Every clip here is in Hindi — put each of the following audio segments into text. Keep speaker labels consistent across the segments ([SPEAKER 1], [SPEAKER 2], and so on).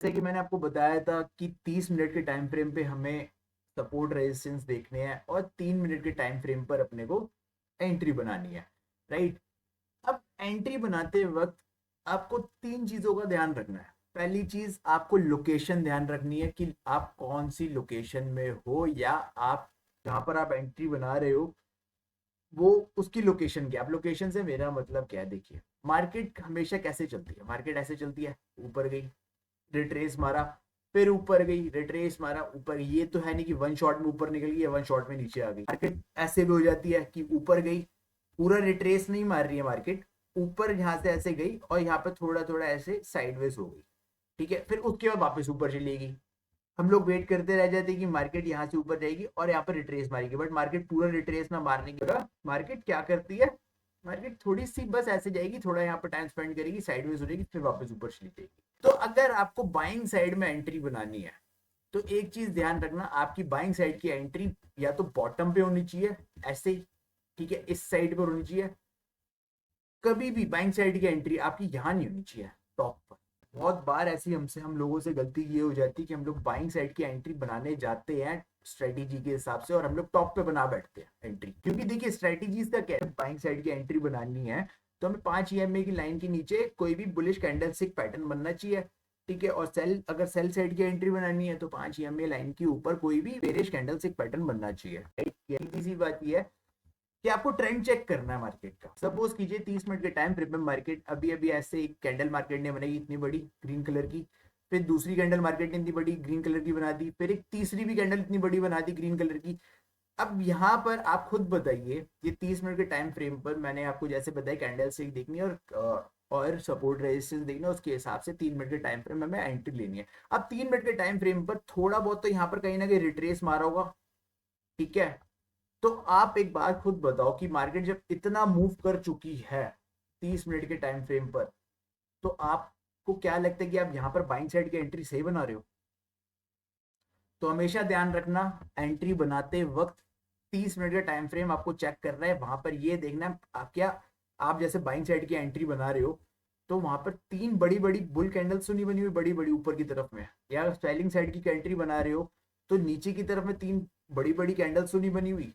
[SPEAKER 1] जैसे कि मैंने आपको बताया था कि 30 मिनट के टाइम फ्रेम पे हमें सपोर्ट रेजिस्टेंस देखने हैं और 3 मिनट के टाइम फ्रेम पर अपने को एंट्री बनानी है, राइट। अब एंट्री बनाते वक्त आपको तीन चीजों का ध्यान रखना है। पहली चीज, आपको लोकेशन ध्यान रखनी है कि आप कौन सी लोकेशन में हो, या आप जहां पर आप एंट्री बना रहे हो वो उसकी लोकेशन क्या। अब लोकेशन से मेरा मतलब क्या है, देखिए मार्केट हमेशा कैसे चलती है, मार्केट ऐसे चलती है, ऊपर गई, रिट्रेस मारा, फिर ऊपर गई, रिट्रेस मारा, ऊपर। ये तो है नहीं कि वन शॉट में ऊपर निकल गई या वन शॉट में नीचे आ गई। मार्केट ऐसे भी हो जाती है कि ऊपर गई, पूरा रिट्रेस नहीं मार रही है मार्केट, ऊपर यहाँ से ऐसे गई और यहाँ पे थोड़ा थोड़ा ऐसे साइडवेज हो गई, ठीक है, फिर उसके बाद वापस ऊपर चलेगी। हम लोग वेट करते रह जाते हैं कि मार्केट यहाँ से ऊपर जाएगी और यहाँ पर रिट्रेस मारेगी, बट मार्केट पूरा रिट्रेस ना मारने की जगह मार्केट क्या करती है, मार्केट थोड़ी सी बस ऐसे जाएगी, थोड़ा यहाँ पर टाइम स्पेंड करेगी, साइडवेज हो जाएगी, फिर वापस ऊपर चली जाएगी। तो अगर आपको बाइंग साइड में एंट्री बनानी है तो एक चीज ध्यान रखना, आपकी बाइंग साइड की एंट्री या तो बॉटम पे होनी चाहिए ऐसे, ठीक है, इस साइड पर होनी चाहिए। कभी भी बाइंग साइड की एंट्री आपकी यहाँ नहीं होनी चाहिए, टॉप पर। बहुत बार ऐसी हम लोगों से गलती ये हो जाती है कि हम लोग बाइंग साइड की एंट्री बनाने जाते हैं स्ट्रेटेजी के हिसाब से और हम लोग टॉप पे बना बैठते हैं एंट्री। क्योंकि देखिए स्ट्रेटेजीज का क्या है, बाइंग साइड की एंट्री बनानी है तो हमें 5 EMA की लाइन के नीचे कोई भी बुलिश कैंडलस्टिक पैटर्न बनना चाहिए, ठीक है। और सेल, अगर सेल साइड की एंट्री बनानी है तो 5 EMA लाइन के ऊपर कोई भी बेरिश कैंडलस्टिक पैटर्न बनना चाहिए। सीधी सी बात यह है कि आपको ट्रेंड चेक करना है मार्केट का। सपोज कीजिए 30 मिनट के टाइम फ्रेम में मार्केट अभी अभी ऐसे एक कैंडल मार्केट ने बनाई इतनी बड़ी ग्रीन कलर की, फिर दूसरी कैंडल मार्केट ने इतनी बड़ी ग्रीन कलर की बना दी, फिर एक तीसरी भी कैंडल इतनी बड़ी बना दी ग्रीन कलर की। अब यहाँ पर आप खुद बताइए, ये 30 मिनट के टाइम फ्रेम पर मैंने आपको जैसे बताया कैंडल स्टिक देखनी है और सपोर्ट रेजिस्टेंस देखना है, उसके हिसाब से 3 मिनट के टाइम फ्रेम में हमें एंट्री लेनी है। अब 3 मिनट के टाइम फ्रेम पर थोड़ा बहुत तो यहाँ पर कहीं ना कहीं रिट्रेस मारा होगा, ठीक है। तो आप एक बात खुद बताओ कि मार्केट जब इतना मूव कर चुकी है 30 मिनट के टाइम फ्रेम पर, तो आपको क्या लगता है कि आप यहां पर बाइंग साइड की एंट्री सही बना रहे हो। तो हमेशा ध्यान रखना, एंट्री बनाते वक्त 30 मिनट का टाइम फ्रेम आपको चेक करना है, वहां पर ये देखना है क्या आप जैसे बाइंग साइड की एंट्री बना रहे हो तो वहां पर तीन बड़ी बड़ी बुल कैंडल्स तो नहीं बनी हुई बड़ी बड़ी ऊपर की तरफ में, या सेलिंग साइड की एंट्री बना रहे हो तो नीचे की तरफ में तीन बड़ी बड़ी कैंडल्स तो नहीं बनी हुई।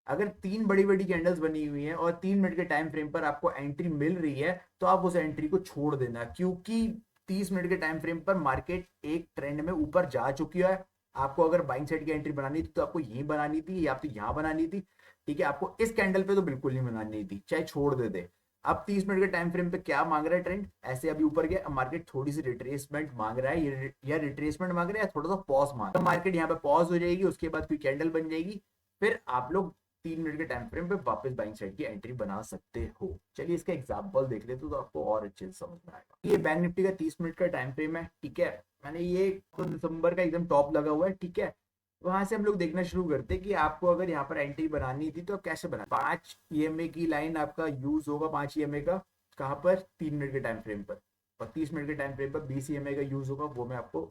[SPEAKER 1] अगर तीन बड़ी बड़ी कैंडल्स बनी हुई हैं और 3 मिनट के टाइम फ्रेम पर आपको एंट्री मिल रही है तो आप उस एंट्री को छोड़ देना, क्योंकि 30 मिनट के टाइम फ्रेम पर मार्केट एक ट्रेंड में ऊपर जा चुकी है। आपको अगर बाइंग साइड की एंट्री बनानी थी तो आपको यहीं बनानी थी या तो यहां बनानी थी, ठीक है। आपको इस कैंडल पे तो बिल्कुल नहीं बनानी थी, चाहे छोड़ दे दे। अब 30 मिनट के टाइम फ्रेम पे क्या मांग रहा है ट्रेंड, ऐसे अभी ऊपर गया, अब मार्केट थोड़ी सी रिट्रेसमेंट मांग रहा है, या रिट्रेसमेंट मांग रहा है या थोड़ा सा पॉज मांग रहा है। तो मार्केट यहाँ पे पॉज हो जाएगी, उसके बाद कोई कैंडल बन जाएगी, फिर आप लोग 3 मिनट के टाइम फ्रेम पे वापस बाइंग साइड की एंट्री बना सकते हो। चलिए इसका एग्जांपल देख लेते हो तो आपको और अच्छे से समझ में आएगा। ये बैंक निफ्टी का 30 मिनट का टाइम फ्रेम है, ठीक है। मैंने ये तो दिसंबर का एकदम टॉप लगा हुआ है, ठीक है। वहां से हम लोग देखना शुरू करते हैं कि आपको अगर यहाँ पर एंट्री बनानी थी तो आप कैसे बना। 5 EMA की लाइन आपका यूज होगा, 5 EMA का कहाँ पर, 3 मिनट के टाइम फ्रेम पर, और 30 मिनट के टाइम फ्रेम पर 20 EMA का यूज होगा, वो मैं आपको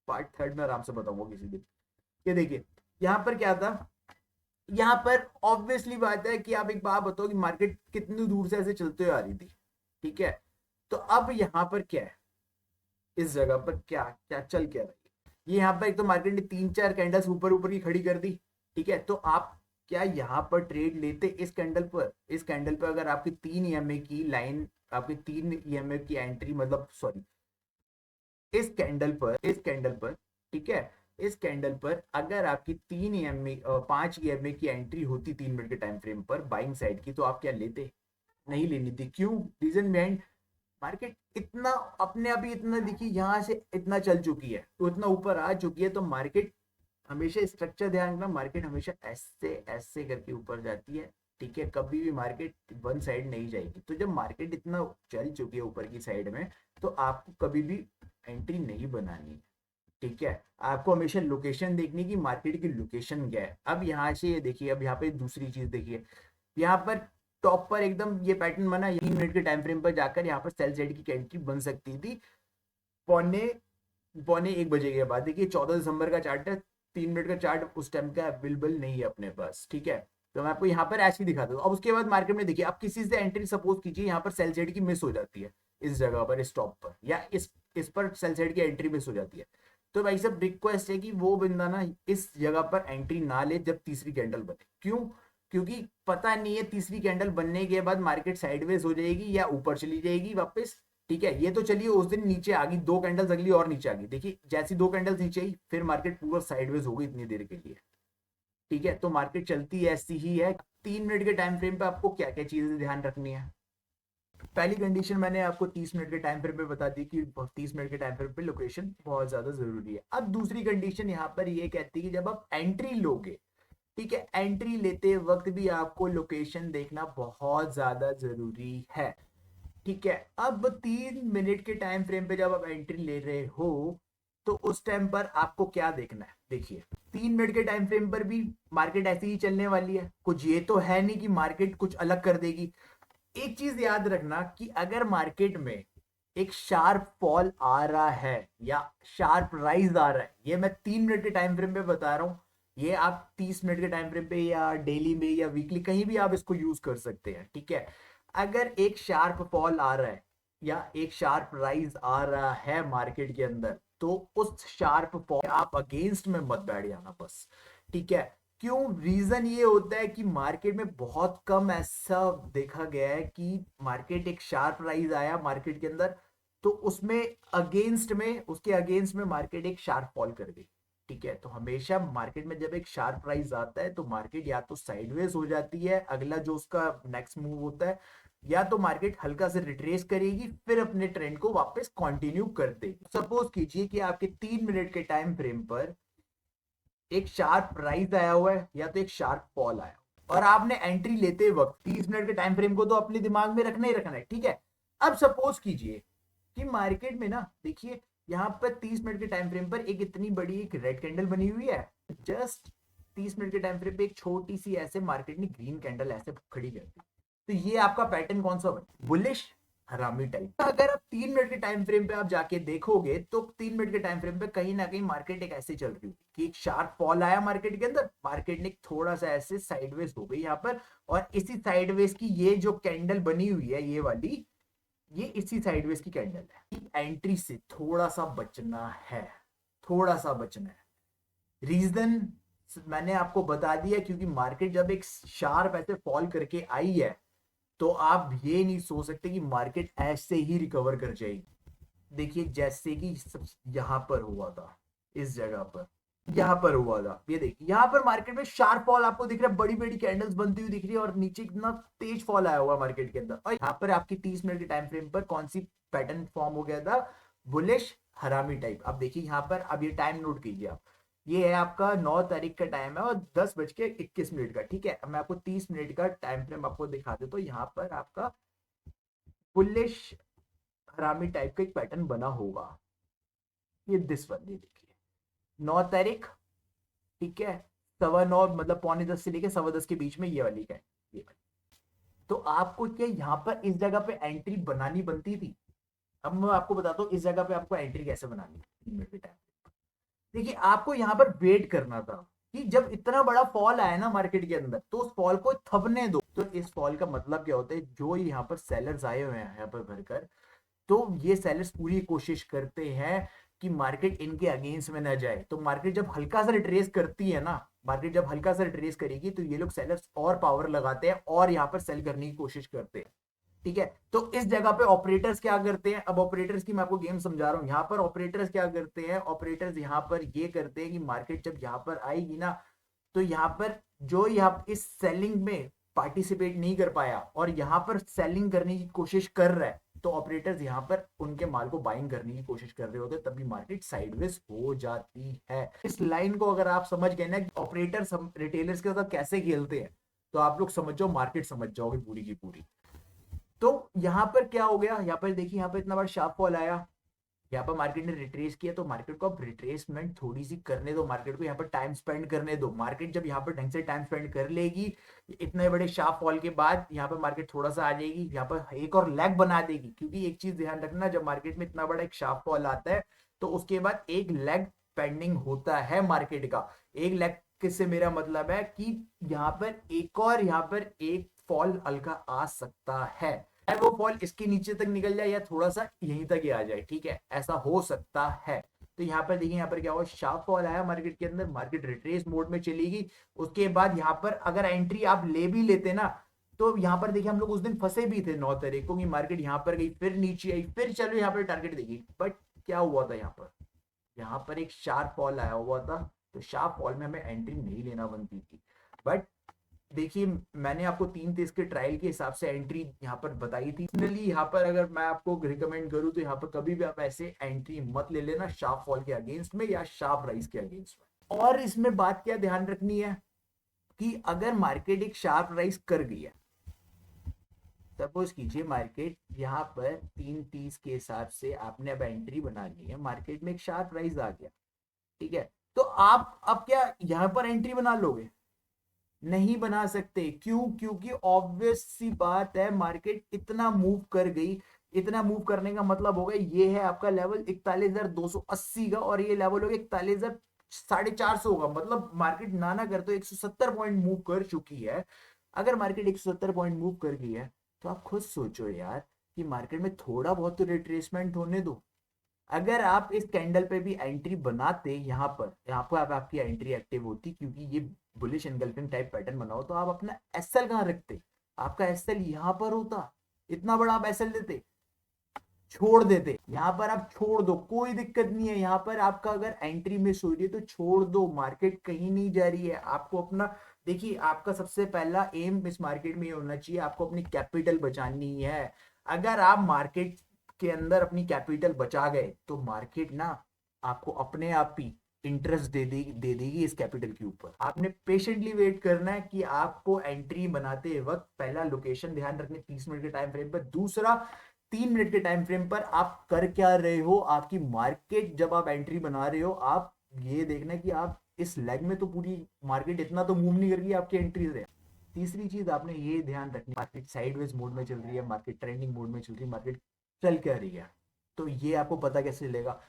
[SPEAKER 1] पार्ट थर्ड में आराम से बताऊंगा किसी दिन। ये देखिए यहाँ पर क्या था, यहाँ पर ऑब्वियसली बात है कि आप एक बात बताओ कि मार्केट कितनी दूर से ऐसे चलते हुए आ रही थी, ठीक है। तो अब यहाँ पर क्या है, इस जगह पर क्या क्या चल क्या रही है, ये यहाँ पर एक तो मार्केट ने 3-4 कैंडल्स ऊपर ऊपर की खड़ी कर दी, ठीक है। तो आप क्या यहाँ पर ट्रेड लेते इस कैंडल पर, इस कैंडल पर अगर आपकी 3 EMA की लाइन, आपकी 3 EMA की एंट्री, मतलब सॉरी, इस कैंडल पर, ठीक है, इस कैंडल पर अगर आपकी 3 EMA 5 EMA की एंट्री होती 3 मिनट के टाइम फ्रेम पर बाइंग साइड की, तो आप क्या लेते, नहीं लेनी थी। क्यों, रीजन बिहाइंड, मार्केट इतना अपने आप ही इतना देखिए यहाँ से इतना चल चुकी है तो इतना ऊपर आ चुकी है, तो मार्केट हमेशा स्ट्रक्चर ध्यान रखना, मार्केट हमेशा ऐसे ऐसे करके ऊपर जाती है, ठीक है। कभी भी मार्केट वन साइड नहीं जाएगी। तो जब मार्केट इतना चल चुकी है ऊपर की साइड में तो आपको कभी भी एंट्री नहीं बनानी है, ठीक है। आपको हमेशा लोकेशन देखनी कि मार्केट की लोकेशन क्या है। अब यहाँ से ये देखिए, अब यहाँ पे दूसरी चीज देखिए, यहाँ पर टॉप पर एकदम ये पैटर्न बना, 3 मिनट के टाइम फ्रेम पर जाकर यहाँ पर सेल साइड की एंट्री बन सकती थी पौने पौने 1 बजे के बाद। देखिए 14 दिसंबर का चार्ट है, 3 मिनट का चार्ट उस टाइम का अवेलेबल नहीं है अपने पास, ठीक है। तो मैं आपको यहाँ पर ऐसे ही दिखाता हूँ। अब उसके बाद मार्केट में देखिए, आप किसी से एंट्री सपोज कीजिए यहाँ पर सेल साइड की मिस हो जाती है, इस जगह पर, इस टॉप पर या इस इस पर सेल साइड की एंट्री मिस हो जाती है। तो भाई साहब रिक्वेस्ट है कि वो बंदा ना इस जगह पर एंट्री ना ले जब तीसरी कैंडल बने। क्यों? क्योंकि पता नहीं है तीसरी कैंडल बनने के बाद मार्केट साइडवेज हो जाएगी या ऊपर चली जाएगी वापस। ठीक है, ये तो चलिए उस दिन नीचे आ गई, 2 कैंडल्स अगली और नीचे आ गई, देखिए जैसी 2 कैंडल्स नीचे आई फिर मार्केट पूरा साइडवेज हो गई इतनी देर के लिए। ठीक है, तो मार्केट चलती ऐसी ही है। 3 मिनट के टाइम फ्रेम पे आपको क्या क्या चीजें ध्यान रखनी है। पहली कंडीशन मैंने आपको 30 मिनट के टाइम फ्रेम पे बता दी कि 30 मिनट के टाइम फ्रेम पे लोकेशन बहुत ज्यादा जरूरी है। अब दूसरी कंडीशन यहाँ पर ये कहती है कि जब आप एंट्री लोगे, ठीक है, एंट्री लेते वक्त भी आपको लोकेशन देखना बहुत ज्यादा जरूरी है। ठीक है, अब 3 मिनट के टाइम फ्रेम पे जब आप एंट्री ले रहे हो तो उस टाइम पर आपको क्या देखना है। देखिए 3 मिनट के टाइम फ्रेम पर भी मार्केट ऐसे ही चलने वाली है, कुछ ये तो है नहीं कि मार्केट कुछ अलग कर देगी। एक चीज याद रखना कि अगर मार्केट में एक शार्प फॉल आ रहा है या शार्प राइज आ रहा है, ये मैं 3 मिनट के टाइम फ्रेम पे बता रहा हूं, ये आप 30 मिनट के टाइम फ्रेम पे या डेली में या वीकली कहीं भी आप इसको यूज कर सकते हैं। ठीक है, अगर एक शार्प फॉल आ रहा है या एक शार्प राइज आ रहा है मार्केट के अंदर, तो उस शार्प फॉल आप अगेंस्ट में मत बैठ जाना बस। ठीक है, क्यों? रीजन ये होता है कि मार्केट में बहुत कम ऐसा देखा गया है कि मार्केट एक शार्प राइज आया मार्केट के अंदर तो उसमें अगेंस्ट में, उसके अगेंस्ट में मार्केट एक शार्प फॉल कर गई। ठीक है, तो हमेशा मार्केट में जब एक शार्प राइज आता है तो मार्केट या तो साइडवेज हो जाती है, अगला जो उसका नेक्स्ट मूव होता है, या तो मार्केट हल्का से रिट्रेस करेगी फिर अपने ट्रेंड को वापस कंटिन्यू कर देगी। सपोज कीजिए कि आपके 3 मिनट के टाइम फ्रेम पर एक शार्प राइज आया हुआ है या तो एक शार्प फॉल आया और आपने एंट्री लेते वक्त 30 मिनट के टाइम फ्रेम को तो अपने दिमाग में रखना ही रखना है। ठीक है, अब सपोज कीजिए कि मार्केट में ना देखिए यहाँ पर 30 मिनट के टाइम फ्रेम पर एक इतनी बड़ी एक रेड कैंडल बनी हुई है, जस्ट 30 मिनट के टाइम फ्रेम पे एक छोटी सी ऐसे मार्केट ने ग्रीन कैंडल ऐसे खड़ी कर दी। तो ये आपका पैटर्न कौन सा बना? बुलिश हरामी टाइप। अगर आप 3 मिनट के टाइम फ्रेम पे आप जाके देखोगे तो 3 मिनट के टाइम फ्रेम पे कहीं ना कहीं मार्केट एक ऐसे चल रही थी कि एक शार्प फॉल आया मार्केट के अंदर, मार्केट ने थोड़ा सा ऐसे साइडवेज हो गई यहाँ पर, और इसी साइडवेज की ये जो कैंडल बनी हुई है ये वाली, ये इसी साइडवेज की कैंडल है। एंट्री से थोड़ा सा बचना है, थोड़ा सा बचना है। रीजन मैंने आपको बता दिया, क्योंकि मार्केट जब एक शार्प ऐसे फॉल करके आई है तो आप ये नहीं सोच सकते कि मार्केट ऐसे ही रिकवर कर जाएगी। देखिए जैसे कि यहां पर हुआ था, इस जगह पर यहां पर हुआ था, ये देखिए यहां पर मार्केट में शार्प फॉल आपको दिख रहा है, बड़ी बड़ी कैंडल्स बनती हुई दिख रही है और नीचे कितना तेज फॉल आया हुआ मार्केट के अंदर। और यहाँ पर आपकी 30 मिनट के टाइम फ्रेम पर कौन सी पैटर्न फॉर्म हो गया था? बुलिश हरामी टाइप। अब देखिए यहाँ पर, अब ये टाइम नोट कीजिए आप, ये है आपका 9 तारीख का टाइम है और 10:21 का। ठीक है, अब मैं आपको 30 मिनट का टाइम फ्रेम आपको दिखा दे तो यहाँ पर आपका बुलिश हरामी टाइप का एक पैटर्न बना होगा। ये दिस वन, ये देखिए 9 तारीख, ठीक है, 9:15 मतलब पौने 10 से लेके 10:15 के बीच में ये वाली का है, ये वाली। तो आपको क्या यहाँ पर इस जगह पे एंट्री बनानी बनती थी? अब मैं आपको बताता हूँ इस जगह पे आपको एंट्री कैसे बनानी है। 3 मिनट के टाइम, देखिए आपको यहाँ पर वेट करना था कि जब इतना बड़ा फॉल आया ना मार्केट के अंदर तो उस फॉल को थपने दो। तो इस फॉल का मतलब क्या होता है, जो यहाँ पर सेलर्स आए हुए हैं यहाँ पर भरकर, तो ये सेलर्स पूरी कोशिश करते हैं कि मार्केट इनके अगेंस्ट में ना जाए। तो मार्केट जब हल्का सा रिट्रेस करती है ना, मार्केट जब हल्का सा रिट्रेस करेगी तो ये लोग सेलर्स और पावर लगाते हैं और यहाँ पर सेल करने की कोशिश करते हैं। ठीक है, तो इस जगह पे ऑपरेटर्स क्या करते हैं, अब ऑपरेटर्स की मैं आपको गेम समझा रहा हूं। यहाँ पर ऑपरेटर्स क्या करते हैं, ऑपरेटर्स यहाँ पर ये करते हैं कि मार्केट जब यहाँ पर आएगी ना, तो यहाँ पर जो यहाँ इस सेलिंग में पार्टिसिपेट नहीं कर पाया और यहाँ पर सेलिंग करने की कोशिश कर रहा है, तो ऑपरेटर्स यहाँ पर उनके माल को बाइंग करने की कोशिश कर रहे होते हैं, तभी मार्केट साइडवेज हो जाती है। इस लाइन को अगर आप समझ गए ना ऑपरेटर्स रिटेलर्स के साथ कैसे खेलते हैं, तो आप लोग समझ जाओ, मार्केट समझ जाओगे पूरी की पूरी। तो यहां पर क्या हो गया, यहाँ पर देखिए यहाँ पर इतना बड़ा शार्प फॉल आया, यहाँ पर मार्केट ने रिट्रेस किया, तो मार्केट को अब रिट्रेसमेंट थोड़ी सी करने दो, मार्केट को यहाँ पर टाइम स्पेंड करने दो। मार्केट जब यहाँ पर ढंग से टाइम स्पेंड कर लेगी, इतने बड़े शार्प फॉल के बाद यहाँ पर मार्केट थोड़ा सा आ जाएगी, यहाँ पर एक और लेग बना देगी। क्योंकि एक चीज ध्यान रखना, जब मार्केट में इतना बड़ा एक शार्प फॉल आता है तो उसके बाद एक लेग पेंडिंग होता है मार्केट का। एक लेग किससे मेरा मतलब है कि यहाँ पर एक और यहाँ पर एक फॉल हल्का आ सकता है। है वो फॉल इसके नीचे तक निकल जाए या थोड़ा सा यहीं तक ही आ जाए, ठीक है, ऐसा हो सकता है। तो यहाँ पर देखिए, यहाँ पर क्या हुआ, शार्प फॉल आया मार्केट के अंदर, मार्केट रिट्रेस मोड में चली गई। उसके बाद यहाँ पर अगर एंट्री आप ले भी लेते ना, तो यहाँ पर देखिए हम लोग उस दिन फंसे भी थे 9 तारीख को, कि मार्केट यहाँ पर गई, फिर नीचे आई, फिर चलो यहाँ पर टारगेट देखी, बट क्या हुआ था यहाँ पर एक शार्प फॉल आया हुआ था। तो शार्प फॉल में हमें एंट्री नहीं लेना बनती थी। बट देखिए, मैंने आपको 3 तेज के ट्रायल के हिसाब से एंट्री यहाँ पर बताई थी। फाइनली यहाँ पर अगर मैं आपको रिकमेंड करूँ तो यहाँ पर कभी भी आप ऐसे एंट्री मत ले लेना शार्प फॉल के अगेंस्ट में या शार्प राइज के अगेंस्ट में। और इसमें बात क्या ध्यान रखनी है कि अगर मार्केट एक शार्प राइज कर गई है, सपोज कीजिए मार्केट यहाँ पर 3:30 के हिसाब से आपने अब एंट्री बना ली है, मार्केट में एक शार्प राइज आ गया, ठीक है, तो आप अब क्या यहाँ पर एंट्री बना लोगे? नहीं बना सकते। क्यों? क्योंकि ऑब्वियस सी बात है, मार्केट इतना मूव कर गई। इतना मूव करने का मतलब होगा ये है आपका लेवल 41,280 का, और ये लेवल होगा 41,450 होगा। मतलब मार्केट ना कर तो 170 पॉइंट मूव कर चुकी है। अगर मार्केट 170 पॉइंट मूव कर गई है, तो आप खुद सोचो यार कि मार्केट में थोड़ा बहुत तो रिट्रेसमेंट होने दो। अगर आप इस कैंडल पे भी एंट्री बनाते, यहाँ पर आपकी एंट्री एक्टिव होती, क्योंकि ये बुलिश एनगल्फिंग टाइप पैटर्न बनाओ, तो आप अपना एसएल कहाँ रखते? आपका एसएल यहाँ पर होता। इतना बड़ा आप एसएल देते, छोड़ देते। यहाँ पर आप छोड़ दो, कोई दिक्कत नहीं है। यहाँ पर आपका अगर एंट्री मिस हो रही है तो छोड़ दो, मार्केट कहीं नहीं जा रही है। आपको अपना, देखिए, आपका सबसे पहला एम इस मार्केट में ये होना चाहिए, आपको अपनी कैपिटल बचानी है। अगर आप मार्केट के अंदर अपनी कैपिटल बचा गए, तो मार्केट ना आपको अपने आप ही इंटरेस्ट दे देगी इस कैपिटल के ऊपर। आपने पेशेंटली वेट करना है कि आपको एंट्री बनाते वक्त पहला लोकेशन ध्यान रखने 30 मिनट के टाइम फ्रेम पर, दूसरा 3 मिनट के टाइम फ्रेम पर आप कर क्या रहे हो। आपकी मार्केट जब आप एंट्री बना रहे हो, आप ये देखना कि आप इस लेग में तो पूरी मार्केट इतना तो मूव नहीं कर रही आपकी एंट्री से। तीसरी चीज आपने ये ध्यान रखनी, मार्केट साइडवेज मोड में चल रही है, मार्केट ट्रेंडिंग मोड में चल रही है, मार्केट चल क्या रही है। तो ये आपको पता कैसे चलेगा?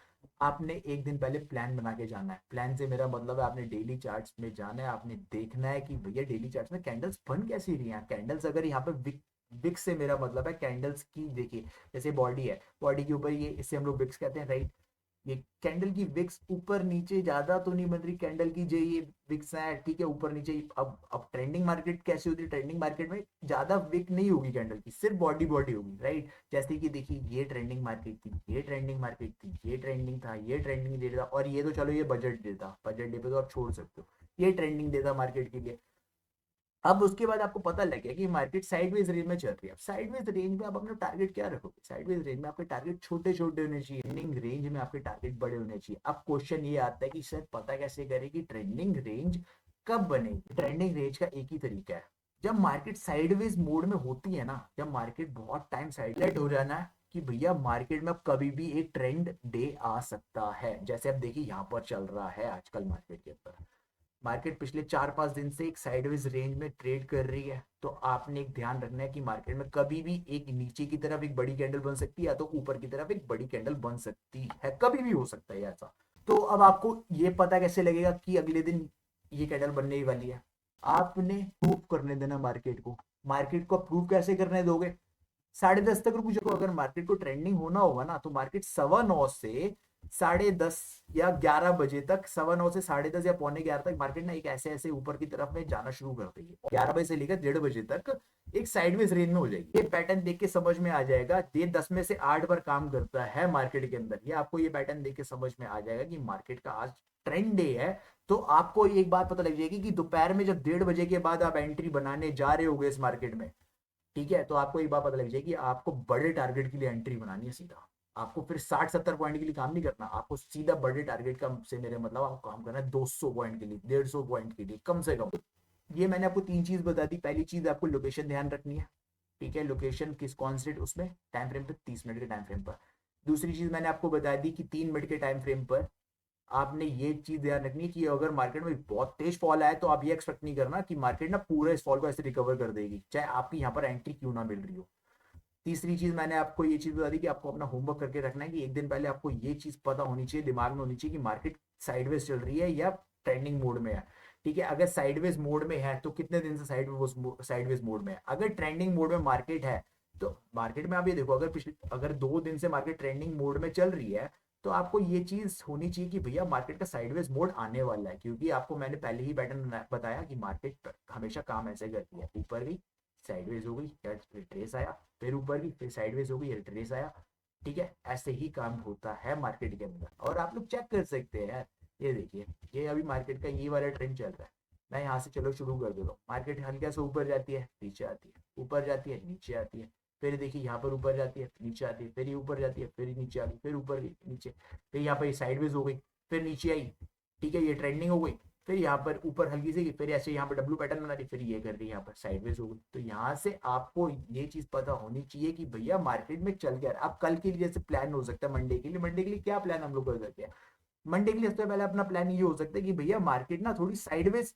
[SPEAKER 1] आपने एक दिन पहले प्लान बना के जाना है। प्लान से मेरा मतलब है आपने डेली चार्ट्स में जाना है, आपने देखना है कि भैया डेली चार्ट्स में कैंडल्स बन कैसी रही हैं। कैंडल्स अगर यहाँ पे विक्स से मेरा मतलब है कैंडल्स की, देखिए जैसे बॉडी है, बॉडी के ऊपर ये, इससे हम लोग विक्स कहते हैं, राइट। ये कैंडल की विक्स ऊपर नीचे ज्यादा तो नहीं बन रही कैंडल की, जो ये विक्स है, ठीक है, ऊपर नीचे। अब ट्रेंडिंग मार्केट कैसी होती है? ट्रेंडिंग मार्केट में ज्यादा विक नहीं होगी कैंडल की, सिर्फ बॉडी बॉडी होगी, राइट। जैसे कि देखिए, ये ट्रेंडिंग मार्केट थी, ये ट्रेंडिंग मार्केट थी, ये ट्रेंडिंग था, ये ट्रेंडिंग डे था, और ये तो चलो ये बजट डे था, बजट डे पे तो आप छोड़ सकते हो, ये ट्रेंडिंग डे था मार्केट के लिए। अब उसके बाद आपको पता लग गया कि मार्केट साइडवेज रेंज में चल रही है। अब साइडवेज रेंज में आप अपना टारगेट क्या रखोगे? साइडवेज रेंज में आपके टारगेट छोटे छोटे होने चाहिए, ट्रेंडिंग रेंज में आपके टारगेट बड़े होने चाहिए। अब क्वेश्चन ये आता है कि सर पता कैसे करें कि ट्रेंडिंग रेंज कब बनेगी? ट्रेंडिंग रेंज का एक ही तरीका है, जब मार्केट साइडवेज मोड में होती है ना, जब मार्केट बहुत टाइम साइडलाइट हो जाना है कि भैया मार्केट में अब कभी भी एक ट्रेंड डे आ सकता है। जैसे अब देखिए यहाँ पर चल रहा है आजकल मार्केट के अंदर, मार्केट पिछले 4-5 दिन से एक साइडवेज रेंज में ट्रेड कर रही है। तो आपने एक ध्यान रखना है कि मार्केट में कभी भी एक नीचे की तरफ एक बड़ी कैंडल बन सकती है, या तो ऊपर की तरफ एक बड़ी कैंडल बन सकती है, कभी भी हो सकता है ऐसा। तो अब आपको ये पता कैसे लगेगा कि अगले दिन ये कैंडल बनने ही वाली है? आपने प्रूव करने देना मार्केट को। मार्केट को प्रूव कैसे करने दोगे? 10:30 तक रुक जाओ। अगर मार्केट को ट्रेंडिंग होना होगा ना, तो मार्केट 9:15 से 10:30 या 11 बजे तक, 9:15 से 10:30 या 11:45 तक मार्केट ना एक ऐसे ऐसे ऊपर की तरफ में जाना शुरू कर देगी। 11 बजे से लेकर 1:30 बजे तक एक साइडवेज रेंज में हो जाएगी। ये पैटर्न देख के समझ में आ जाएगा, ये 10 में से 8 बार काम करता है मार्केट के अंदर। ये आपको ये पैटर्न देख के समझ में आ जाएगा कि मार्केट का आज ट्रेंड डे है। तो आपको एक बात पता लग जाएगी कि दोपहर में जब 1:30 बजे के बाद आप एंट्री बनाने जा रहे होगे इस मार्केट में, ठीक है, तो आपको एक बात पता लग जाएगी, आपको बड़े टारगेट के लिए एंट्री बनानी है सीधा। आपको फिर 60-70 पॉइंट के लिए काम नहीं करना, आपको सीधा बड़े टारगेट का, से मेरे मतलब आपको काम करना है 200 पॉइंट के लिए, 150 पॉइंट के लिए कम से कम। ये मैंने आपको 3 चीज बता दी। पहली चीज आपको लोकेशन ध्यान रखनी है, ठीक है, लोकेशन किस कौन से उसमें टाइम फ्रेम पे, 30 मिनट के टाइम फ्रेम पर। दूसरी चीज मैंने आपको बता दी कि 3 मिनट के टाइम फ्रेम पर आपने ये चीज ध्यान रखनी है कि अगर मार्केट में बहुत तेज फॉल आए, तो आप ये एक्सपेक्ट नहीं करना कि मार्केट ना पूरे इस फॉल को ऐसे रिकवर कर देगी, चाहे आपकी यहाँ पर एंट्री क्यों ना मिल रही हो। तीसरी चीज मैंने आपको ये चीज बता दी कि आपको अपना होमवर्क करके रखना है कि एक दिन पहले आपको ये चीज पता होनी चाहिए, दिमाग में होनी चाहिए कि मार्केट साइडवेज चल रही है या ट्रेंडिंग मोड में है, ठीक है। अगर साइडवेज मोड में है तो कितने दिन से साइडवेज मोड में है? अगर ट्रेंडिंग मोड में मार्केट है तो मार्केट में आप ये देखो, अगर 2 दिन से मार्केट ट्रेंडिंग मोड में चल रही है, तो आपको ये चीज होनी चाहिए कि भैया मार्केट का साइडवेज मोड आने वाला है, क्योंकि आपको मैंने पहले ही पैटर्न बताया कि मार्केट हमेशा काम ऐसे करती है, ऊपर गई, साइडवेज हो गई, रिट्रेस आया, फिर ऊपर गई, फिर साइडवेज हो गई, रिट्रेस आया। ठीक है, ऐसे ही काम होता है मार्केट के अंदर, और आप लोग चेक कर सकते हैं यार। ये देखिए, ये अभी मार्केट का ये वाला ट्रेंड चल रहा है। मैं यहाँ से चलो शुरू कर देता हूँ। मार्केट हल्का से ऊपर जाती है, नीचे आती है, ऊपर जाती है, नीचे आती है, फिर देखिए यहाँ पर ऊपर जाती है, नीचे आती है, फिर ये ऊपर जाती है, फिर नीचे आ गई, फिर ऊपर गई, नीचे, फिर यहाँ पर साइडवेज हो गई, फिर नीचे आई। ठीक है, ये ट्रेंडिंग हो गई, फिर यहाँ पर ऊपर हल्की सी, फिर ऐसे यहाँ पर डब्लू पैटर्न बना रही, फिर ये कर रही है, यहाँ पर साइडवेज हो गई। तो यहाँ से आपको ये चीज पता होनी चाहिए कि भैया मार्केट में चल गया। अब कल के लिए जैसे प्लान हो सकता है, मंडे के लिए क्या प्लान हम लोग कर सकते हैं? मंडे के लिए सबसे पहले अपना प्लान ये हो सकता है कि भैया मार्केट ना थोड़ी साइडवेज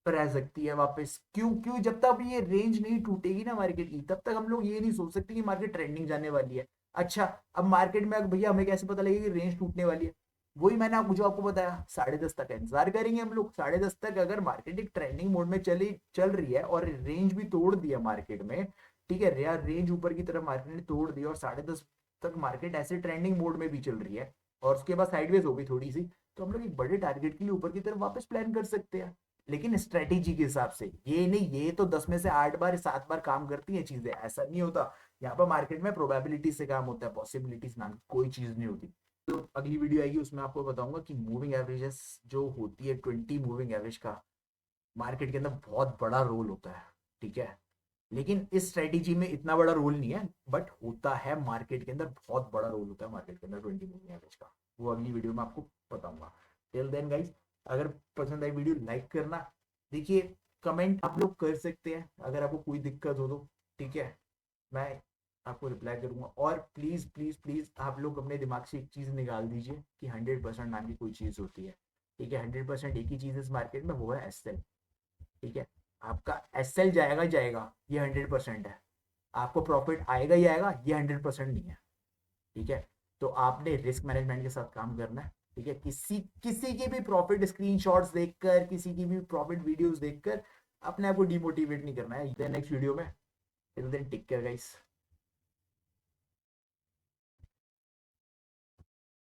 [SPEAKER 1] रह सकती है वापस। क्यों? क्यों? जब तक ये रेंज नहीं टूटेगी ना मार्केट की, तब तक हम लोग ये नहीं सोच सकते कि मार्केट ट्रेंडिंग जाने वाली है। अच्छा, अब मार्केट में भैया हमें कैसे पता लगेगा कि रेंज टूटने वाली है? वही मैंने आपको बताया, 10:30 तक इंतजार करेंगे हम लोग। 10:30 तक अगर मार्केट एक ट्रेंडिंग मोड में चल रही है और रेंज भी तोड़ दिया मार्केट में, ठीक है यार, रेंज ऊपर की तरफ मार्केट ने तोड़ दिया और 10:30 तक मार्केट ऐसे ट्रेंडिंग मोड में भी चल रही है, और उसके बाद साइडवेज हो गई थोड़ी सी, तो हम लोग एक बड़े टारगेट के लिए ऊपर की तरफ वापस प्लान कर सकते हैं, लेकिन स्ट्रेटेजी के हिसाब से। ये नहीं, ये तो 10 में से 8 बार 7 बार काम करती है चीजें, ऐसा नहीं होता। यहाँ पर मार्केट में प्रोबेबिलिटी से काम होता है, पॉसिबिलिटीज नाम की कोई चीज नहीं होती। तो अगली वीडियो आएगी, उसमें आपको बताऊंगा कि मूविंग एवरेजेस जो होती है, 20 मूविंग एवरेज का मार्केट के अंदर बहुत बड़ा रोल होता है। ठीक है, लेकिन इस स्ट्रेटेजी में इतना बड़ा रोल नहीं है, बट होता है मार्केट के अंदर, बहुत बड़ा रोल होता है मार्केट के अंदर 20 मूविंग एवरेज का। वो अगली वीडियो में आपको बताऊंगा। टिल देन गाइज, अगर पसंद आई वीडियो लाइक करना। देखिए, कमेंट आप लोग कर सकते हैं अगर आपको कोई दिक्कत हो तो। ठीक है, मैं आपको रिप्लाई करूंगा। और प्लीज प्लीज प्लीज आप लोग अपने दिमाग से एक चीज निकाल दीजिए कि 100% नाम की कोई चीज होती है। ठीक है, 100% एक ही चीज इस मार्केट में, वो है एसएल। ठीक है, आपका एसएल जाएगा जाएगा, ये 100% है। आपको प्रॉफिट आएगा ही आएगा, ये 100% नहीं है। ठीक है, तो आपने रिस्क मैनेजमेंट के साथ काम करना है। ठीक है, किसी किसी की भी प्रॉफिट स्क्रीनशॉट्स देखकर, किसी की भी प्रॉफिट वीडियोस देखकर अपने आप को डिमोटिवेट नहीं करना है। नेक्स्ट वीडियो में, till then take care guys.